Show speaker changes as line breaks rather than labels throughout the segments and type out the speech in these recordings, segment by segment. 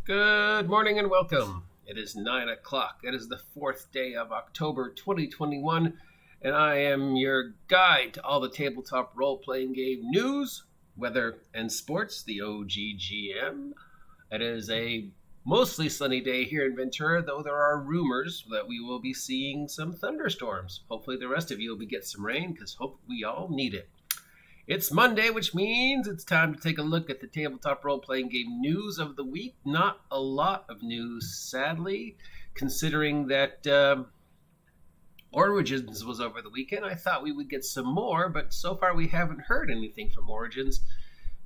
Good morning and welcome. It is 9 o'clock. It is the 4th day of October 2021, and I am your guide to all the tabletop role-playing game news, weather, and sports, the OGGM. It is a mostly sunny day here in Ventura, though there are rumors that we will be seeing some thunderstorms. Hopefully the rest of you will get some rain, because we all need it. It's Monday, which means it's time to take a look at the tabletop role-playing game news of the week. Not a lot of news, sadly, considering that Origins was over the weekend. I thought we would get some more, but so far we haven't heard anything from Origins.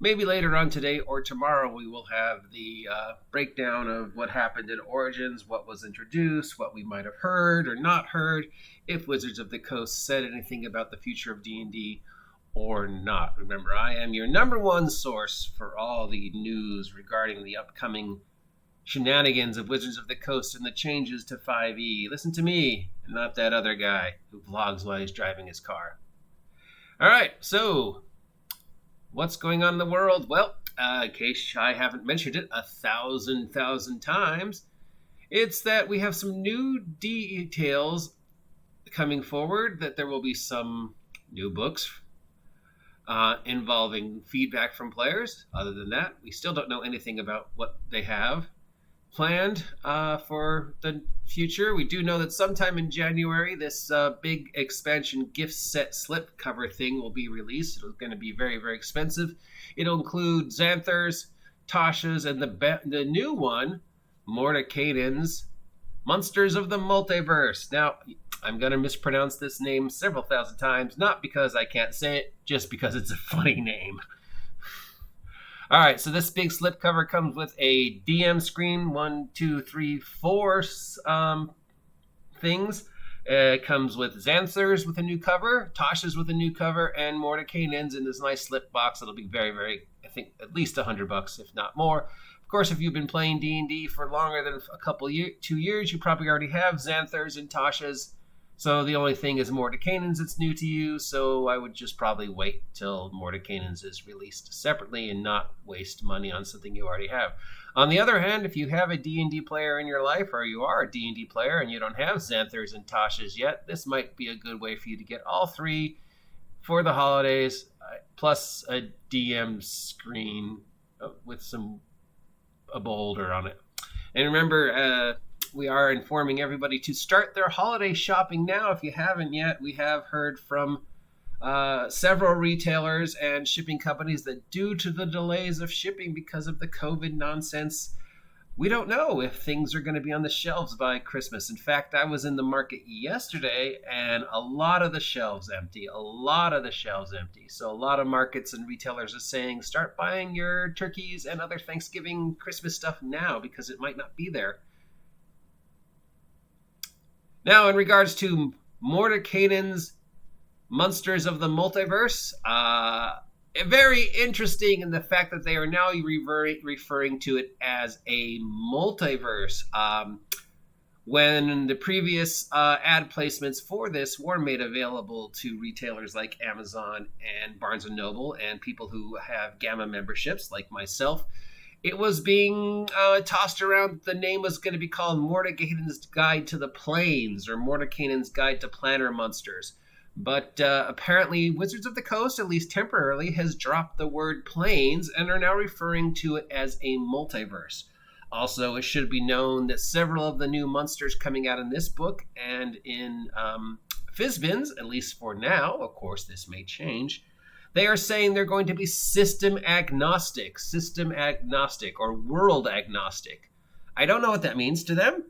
Maybe later on today or tomorrow we will have the breakdown of what happened in Origins, what was introduced, what we might have heard or not heard, if Wizards of the Coast said anything about the future of D&D or not. Remember, I am your number one source for all the news regarding the upcoming shenanigans of Wizards of the Coast and the changes to 5e. Listen to me, and not that other guy who vlogs while he's driving his car. All right, so what's going on in the world? Well, in case I haven't mentioned it 1,000 times, it's that we have some new details coming forward, that there will be some new books involving feedback from players. Other than that, we still don't know anything about what they have planned for the future. We do know that sometime in January, this big expansion gift set slipcover thing will be released. It's going to be very, very expensive. It'll include Xanthars, Tasha's, and the new one, Mordekainen's Monsters of the Multiverse. Now, I'm going to mispronounce this name several thousand times, not because I can't say it, just because it's a funny name. All right, so this big slipcover comes with a DM screen, 1, 2, 3, 4 things. It comes with Xanthars with a new cover, Tasha's with a new cover, and Mordekainen's in this nice slip box. It'll be very, very, I think, at least $100, if not more. Of course, if you've been playing D&D for longer than a couple 2 years, you probably already have Xanthars and Tasha's. So the only thing is Mordekainen's that's new to you, so I would just probably wait till Mordekainen's is released separately and not waste money on something you already have. On the other hand, if you have a D&D player in your life, or you are a D&D player and you don't have Xanthars and Tasha's yet, this might be a good way for you to get all three for the holidays, plus a DM screen with a boulder on it. And remember, we are informing everybody to start their holiday shopping now. If you haven't yet, we have heard from several retailers and shipping companies that due to the delays of shipping because of the COVID nonsense, we don't know if things are going to be on the shelves by Christmas. In fact, I was in the market yesterday and a lot of the shelves empty. So a lot of markets and retailers are saying, start buying your turkeys and other Thanksgiving, Christmas stuff now because it might not be there. Now, in regards to Mordekainen's Monsters of the Multiverse, very interesting in the fact that they are now referring to it as a multiverse. When the previous ad placements for this were made available to retailers like Amazon and Barnes & Noble and people who have Gamma memberships like myself, it was being tossed around. The name was going to be called Mordekainen's Guide to the Plains or Mordekainen's Guide to Planner Monsters. But apparently Wizards of the Coast, at least temporarily, has dropped the word plains and are now referring to it as a multiverse. Also, it should be known that several of the new monsters coming out in this book and in Fizbins, at least for now, of course this may change, they are saying they're going to be system agnostic or world agnostic. I don't know what that means to them,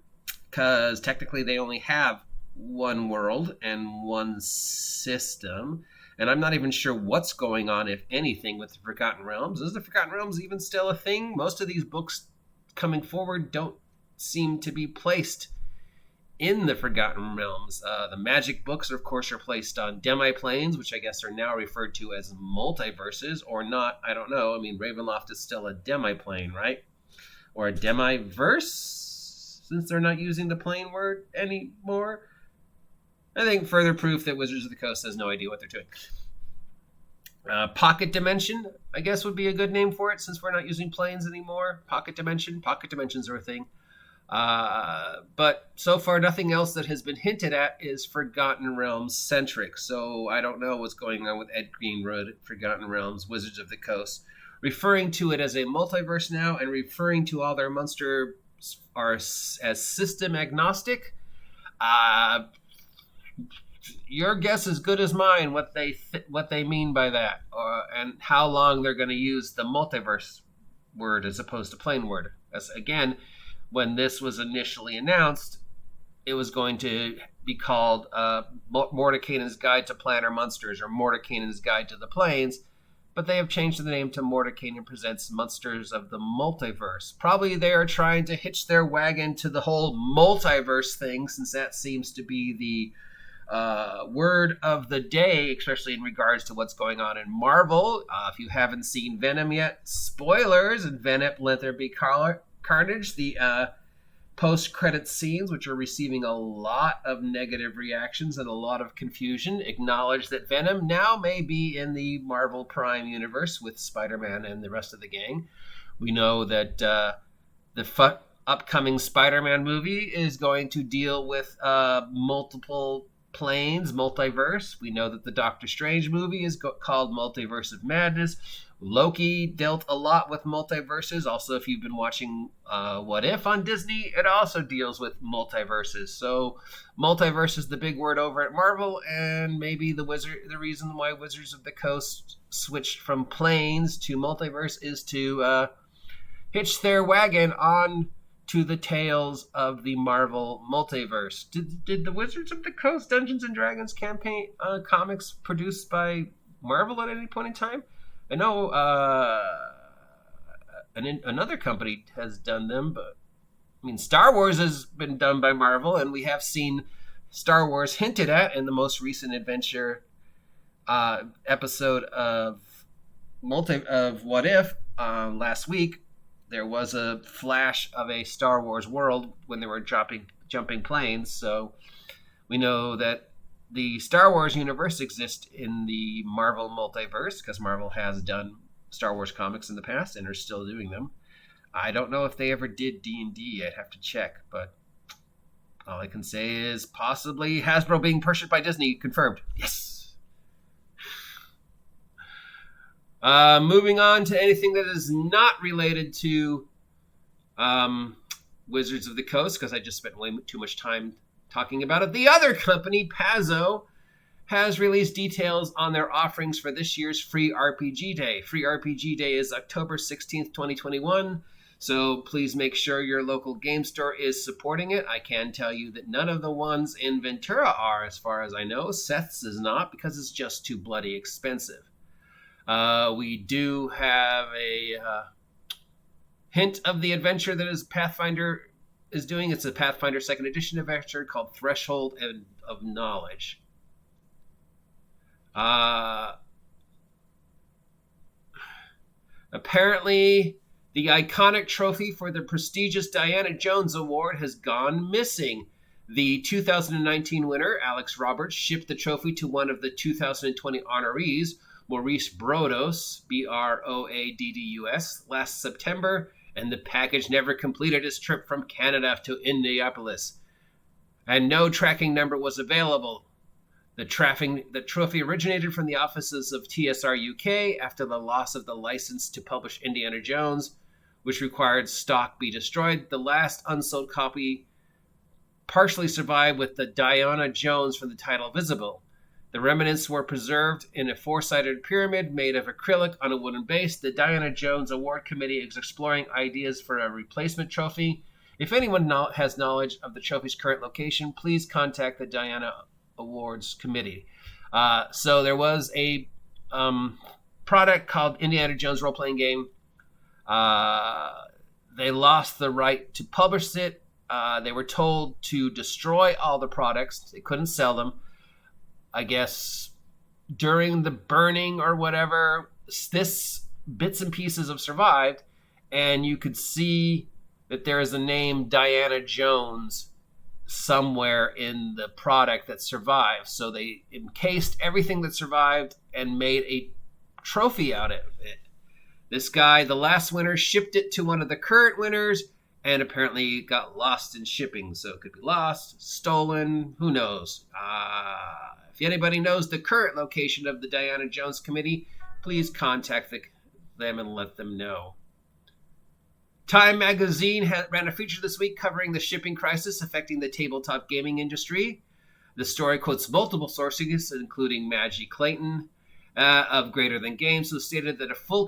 because technically they only have one world and one system, and I'm not even sure what's going on, if anything, with the Forgotten Realms. Is the Forgotten Realms even still a thing? Most of these books coming forward don't seem to be placed in the Forgotten Realms. The magic books, of course, are placed on demi-planes, which I guess are now referred to as multiverses, or not, I don't know. I mean, Ravenloft is still a demi-plane, right? Or a demi-verse, since they're not using the plane word anymore. I think further proof that Wizards of the Coast has no idea what they're doing. Pocket Dimension, I guess, would be a good name for it since we're not using planes anymore. Pocket dimensions are a thing. But so far, nothing else that has been hinted at is Forgotten Realms centric. So I don't know what's going on with Ed Greenwood, Forgotten Realms, Wizards of the Coast, referring to it as a multiverse now and referring to all their monsters as system agnostic. Your guess is good as mine what they mean by that, and how long they're going to use the multiverse word as opposed to plain word. As again, when this was initially announced, it was going to be called Mordenkainen's Guide to Planar Monsters or Mordenkainen's Guide to the Planes, but they have changed the name to Mordenkainen Presents Monsters of the Multiverse. Probably they are trying to hitch their wagon to the whole multiverse thing, since that seems to be the word of the day, especially in regards to what's going on in Marvel. If you haven't seen Venom yet, spoilers, and Venom Let There Be Carnage, the post-credit scenes, which are receiving a lot of negative reactions and a lot of confusion, acknowledge that Venom now may be in the Marvel Prime universe with Spider-Man and the rest of the gang. We know that the upcoming Spider-Man movie is going to deal with multiple planes, multiverse. We know that the Doctor Strange movie is called Multiverse of Madness. Loki dealt a lot with multiverses. Also, if you've been watching What If on Disney, it also deals with multiverses. So multiverse is the big word over at Marvel, and maybe the reason why Wizards of the Coast switched from planes to multiverse is to hitch their wagon on to the tales of the Marvel multiverse. Did the Wizards of the Coast Dungeons and Dragons campaign comics produced by Marvel at any point in time? I know another company has done them, but I mean, Star Wars has been done by Marvel, and we have seen Star Wars hinted at in the most recent adventure episode of What If last week. There was a flash of a Star Wars world when they were jumping planes, so we know that the Star Wars universe exists in the Marvel multiverse because Marvel has done Star Wars comics in the past and are still doing them. I don't know if they ever did D&D. I'd have to check, but all I can say is possibly Hasbro being purchased by Disney. Confirmed. Yes! Moving on to anything that is not related to Wizards of the Coast, because I just spent way too much time talking about it. The other company, Paizo, has released details on their offerings for this year's Free RPG Day. Free RPG Day is October 16th, 2021, so please make sure your local game store is supporting it. I can tell you that none of the ones in Ventura are, as far as I know. Seth's is not, because it's just too bloody expensive. We do have a hint of the adventure that is Pathfinder is doing. It's a Pathfinder 2nd Edition adventure called Threshold of Knowledge. Apparently, the iconic trophy for the prestigious Diana Jones Award has gone missing. The 2019 winner, Alex Roberts, shipped the trophy to one of the 2020 honorees, Maurice Broaddus, Broaddus, last September, and the package never completed its trip from Canada to Indianapolis, and no tracking number was available. The trophy originated from the offices of TSR UK after the loss of the license to publish Indiana Jones, which required stock be destroyed. The last unsold copy partially survived with the Diana Jones from the title visible. The remnants were preserved in a four-sided pyramid made of acrylic on a wooden base. The Diana Jones Award Committee is exploring ideas for a replacement trophy. If anyone has knowledge of the trophy's current location, please contact the Diana Awards Committee. So there was a product called Indiana Jones role-playing game. They lost the right to publish it. They were told to destroy all the products. They couldn't sell them. I guess during the burning or whatever, this bits and pieces have survived, and you could see that there is a name Diana Jones somewhere in the product that survived. So they encased everything that survived and made a trophy out of it. This guy, the last winner, shipped it to one of the current winners and apparently got lost in shipping. So it could be lost, stolen, who knows. If anybody knows the current location of the Diana Jones Committee, please contact them and let them know. Time Magazine ran a feature this week covering the shipping crisis affecting the tabletop gaming industry. The story quotes multiple sources, including Maggie Clayton of Greater Than Games, who stated that full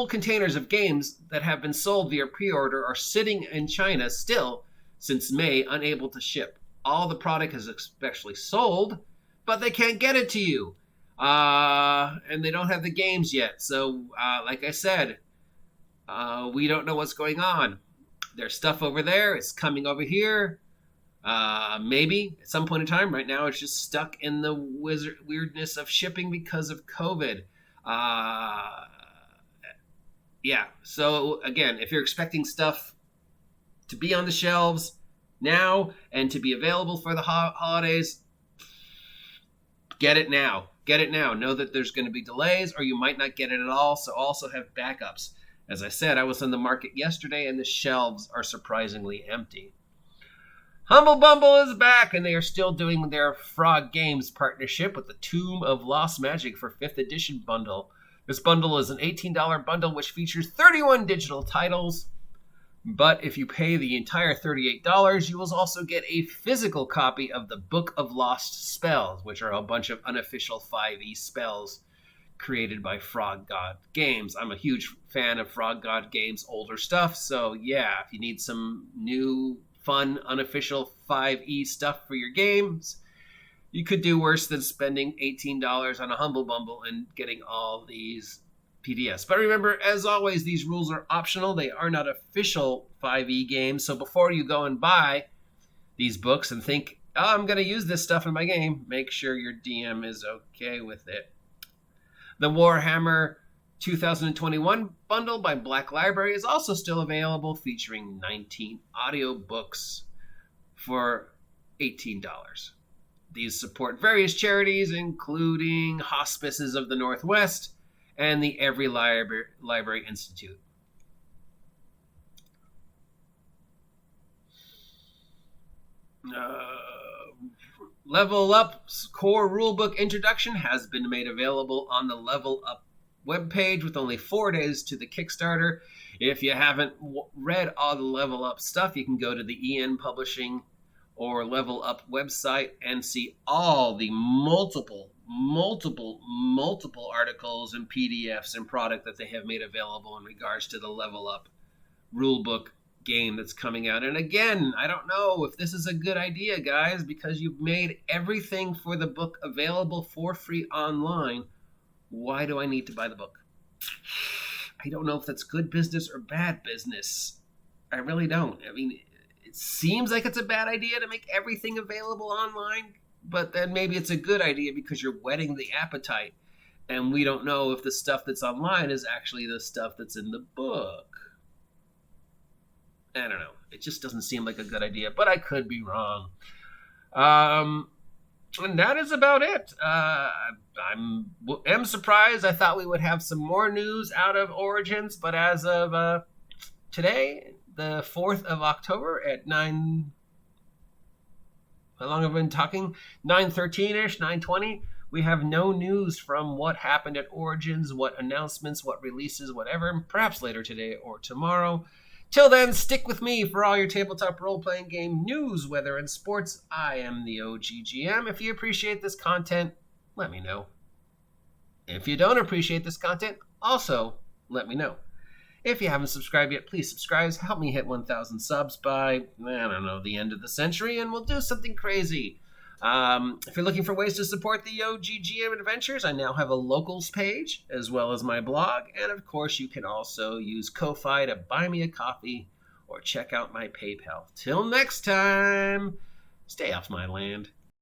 containers of games that have been sold via pre-order are sitting in China still since May, unable to ship. All the product is especially sold, but they can't get it to you. And they don't have the games yet. So, like I said, we don't know what's going on. There's stuff over there. It's coming over here. Maybe at some point in time. Right now, it's just stuck in the weirdness of shipping because of COVID. Yeah. So again, if you're expecting stuff to be on the shelves now and to be available for the holidays, get it now. Get it now. Know that there's going to be delays, or you might not get it at all. So also have backups. As I said, I was in the market yesterday, and the shelves are surprisingly empty. Humble Bumble is back, and they are still doing their Frog Games partnership with the Tomb of Lost Magic for 5th edition bundle. This bundle is an $18 bundle which features 31 digital titles, but if you pay the entire $38, you will also get a physical copy of the Book of Lost Spells, which are a bunch of unofficial 5e spells created by Frog God Games. I'm a huge fan of Frog God Games' older stuff, so yeah, if you need some new fun, unofficial 5e stuff for your games, you could do worse than spending $18 on a Humble Bumble and getting all these PDFs. But remember, as always, these rules are optional. They are not official 5e games. So before you go and buy these books and think, oh, I'm going to use this stuff in my game, make sure your DM is okay with it. The Warhammer 2021 bundle by Black Library is also still available, featuring 19 audiobooks for $18. These support various charities, including Hospices of the Northwest and the Every Library Institute. Level Up's core rulebook introduction has been made available on the Level Up webpage with only 4 days to the Kickstarter. If you haven't read all the Level Up stuff, you can go to the EN Publishing or Level Up website and see all the multiple articles and PDFs and product that they have made available in regards to the Level Up rulebook game that's coming out. And again, I don't know if this is a good idea, guys, because you've made everything for the book available for free online. Why do I need to buy the book? I don't know if that's good business or bad business. I really don't. I mean, it seems like it's a bad idea to make everything available online, but then maybe it's a good idea because you're whetting the appetite, and we don't know if the stuff that's online is actually the stuff that's in the book. I don't know. It just doesn't seem like a good idea, but I could be wrong. And that is about it. I'm surprised. I thought we would have some more news out of Origins, but as of today, the 4th of October at 9... How long have I been talking? 9:13-ish, 9:20. We have no news from what happened at Origins, what announcements, what releases, whatever. Perhaps later today or tomorrow. Till then, stick with me for all your tabletop role-playing game news, weather, and sports. I am the OGGM. If you appreciate this content, let me know. If you don't appreciate this content, also let me know. If you haven't subscribed yet, please subscribe. Help me hit 1,000 subs by, I don't know, the end of the century, and we'll do something crazy. If you're looking for ways to support the OGGM adventures, I now have a locals page, as well as my blog, and of course you can also use Ko-Fi to buy me a coffee or check out my PayPal. Till next time, stay off my land.